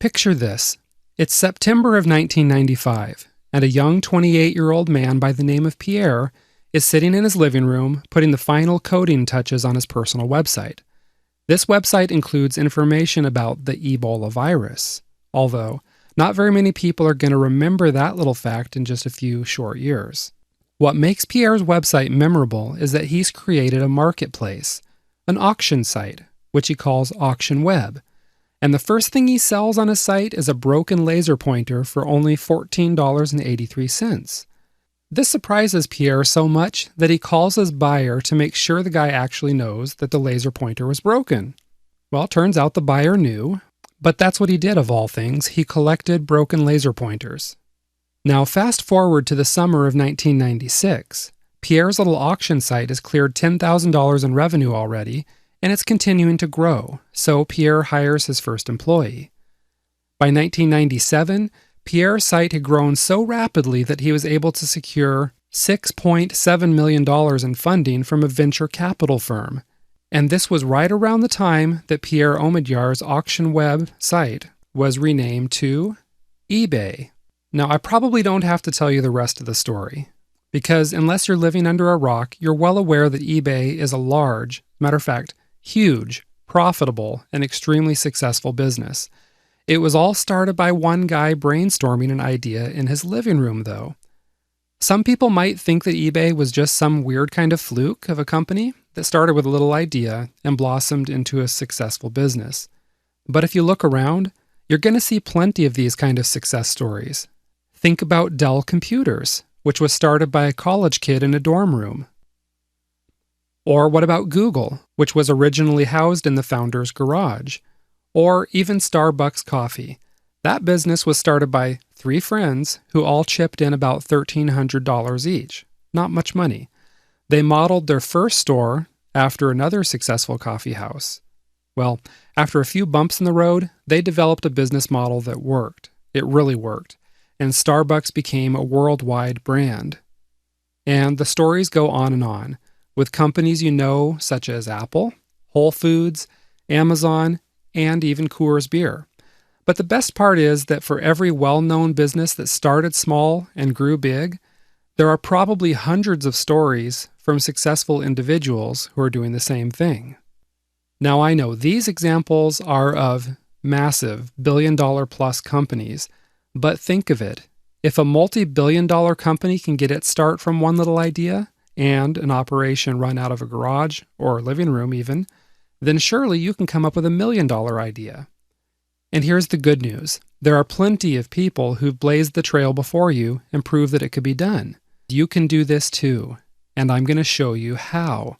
Picture this. It's September of 1995, and a young 28-year-old man by the name of Pierre is sitting in his living room putting the final coding touches on his personal website. This website includes information about the Ebola virus, although not very many people are going to remember that little fact in just a few short years. What makes Pierre's website memorable is that he's created a marketplace, an auction site, which he calls Auction Web. And the first thing he sells on his site is a broken laser pointer for only $14.83. This surprises Pierre so much that he calls his buyer to make sure the guy actually knows that the laser pointer was broken. Well, it turns out the buyer knew, but that's what he did of all things. He collected broken laser pointers. Now fast forward to the summer of 1996. Pierre's little auction site has cleared $10,000 in revenue already, and it's continuing to grow, so Pierre hires his first employee. By 1997, Pierre's site had grown so rapidly that he was able to secure $6.7 million in funding from a venture capital firm. And this was right around the time that Pierre Omidyar's Auction Web site was renamed to eBay. Now, I probably don't have to tell you the rest of the story, because unless you're living under a rock, you're well aware that eBay is a large, matter of fact, huge, profitable, and extremely successful business. It was all started by one guy brainstorming an idea in his living room, though. Some people might think that eBay was just some weird kind of fluke of a company that started with a little idea and blossomed into a successful business. But if you look around, you're going to see plenty of these kind of success stories. Think about Dell Computers, which was started by a college kid in a dorm room. Or what about Google, which was originally housed in the founder's garage? Or even Starbucks Coffee. That business was started by 3 friends who all chipped in about $1,300 each. Not much money. They modeled their first store after another successful coffee house. Well, after a few bumps in the road, they developed a business model that worked. It really worked. And Starbucks became a worldwide brand. And the stories go on, with companies you know such as Apple, Whole Foods, Amazon, and even Coors Beer. But the best part is that for every well-known business that started small and grew big, there are probably hundreds of stories from successful individuals who are doing the same thing. Now I know these examples are of massive billion-dollar-plus companies, but think of it. If a multi-billion-dollar company can get its start from one little idea, and an operation run out of a garage or living room even, then surely you can come up with $1 million idea. And here's the good news. There are plenty of people who've blazed the trail before you and proved that it could be done. You can do this too, and I'm going to show you how.